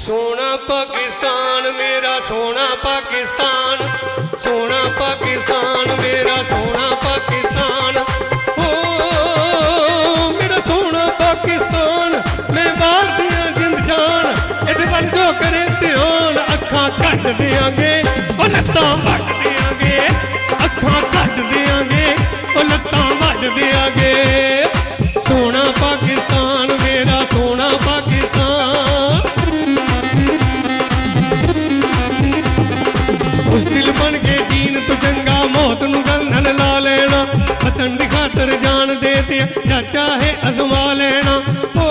सोना पाकिस्तान मेरा सोना पाकिस्तान, सोना पाकिस्तान मेरा सोना पाकिस्तान, ओ मेरा सोना पाकिस्तान। मैं बाल दिया जिंद जान इहदे वल जो करे ध्यान, अखां कट देंगे ओ लत्तां वट देंगे, अखां कट देंगे ओ लत्तां वट देंगे। सोना पाकिस्तान मेरा सोना पाकिस्तान। मुश्किल बन के जीन तो चंगा मौत नूं गंढन ला लेना, वतन दी खातर जान दे ते या चाहे अजमा लेना। ओ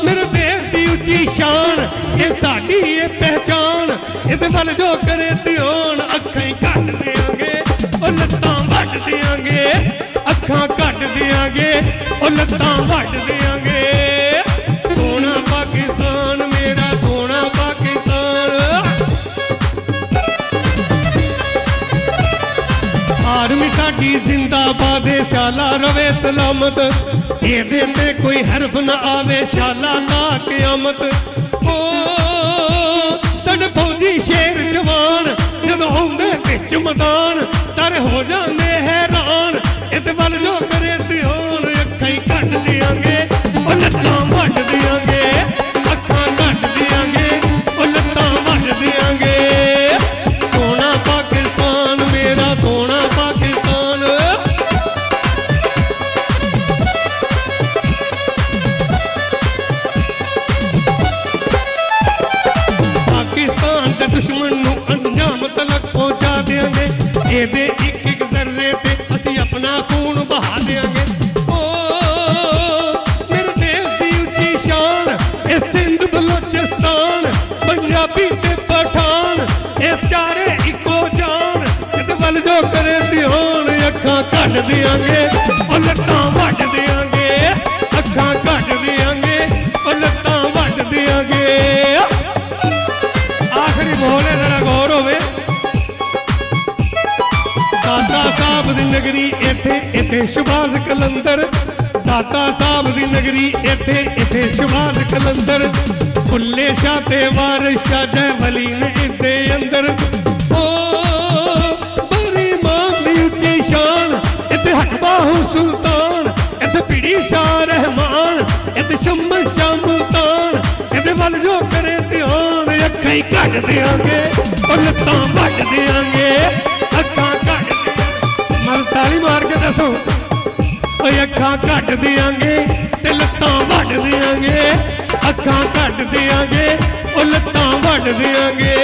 मेरे देश दी उच्ची शान ये साडी ये पहचान, इस वल जो करे ध्यान, अखां ही कट देंगे ओ लत्तां वट देंगे, अखां कट देंगे ओ लत्तां वट देंगे। सोना पाकिस्तान मेरा सोना पाकिस्तान। आर्मी साडी जिंदाबाद शाला रवे सलामत, एदे ते कोई हरफ न आवे शाला ला क़यामत। ओ साडे फौजी शेर जवान जदों आउंदे विच मैदान, सारे हो जांदे हैरान, इस वल जो करे ध्यान, अखां ही कट देंगे ओ लत्तां वट देंगे, अखां कट देंगे ओ लत्तां वट देंगे। सोना पाकिस्तान मेरा सोना पाकिस्तान। पाकिस्तान के दुश्मन नूं अंजाम तलक पहुंचा देंगे, एदे एक एक जर्रे ते असीं अपना खून बहा देंगे। ओ मेरे देश दी उच्ची शान ए सिंध बलोचिस्तान, पंजाबी ते पठान ए चारे इको जान, इस वल जो करे ध्यान, अखां कट देंगे ओ लत्तां वट देंगे, अखां कट देंगे ओ लत्तां वट देंगे। आखिरी बोले जरा गौर होवे, दाता साहब दी नगरी इत्थे इत्थे शहबाज कलंदर, दाता साहब दी नगरी इत्थे इत्थे शहबाज कलंदर, भुल्ले शाह ते वारिस शाह जै वली ने इहदे अंदर। ओ बड़ी मां दी उच्ची शान, इत्थे हकबाहू सुल्तान, इत्थे पीड़ी शाह रहमान, इत्थे शम्स शाह मुल्तान, इहदे वल जो करे ध्यान, अखां ही कट देंगे और लत्तां वट देंगे, अखां कट ताली मार के दसो, अखां कट देंगे ते लत्तां वट देंगे, अखां कट देंगे और लत्तां वट देंगे।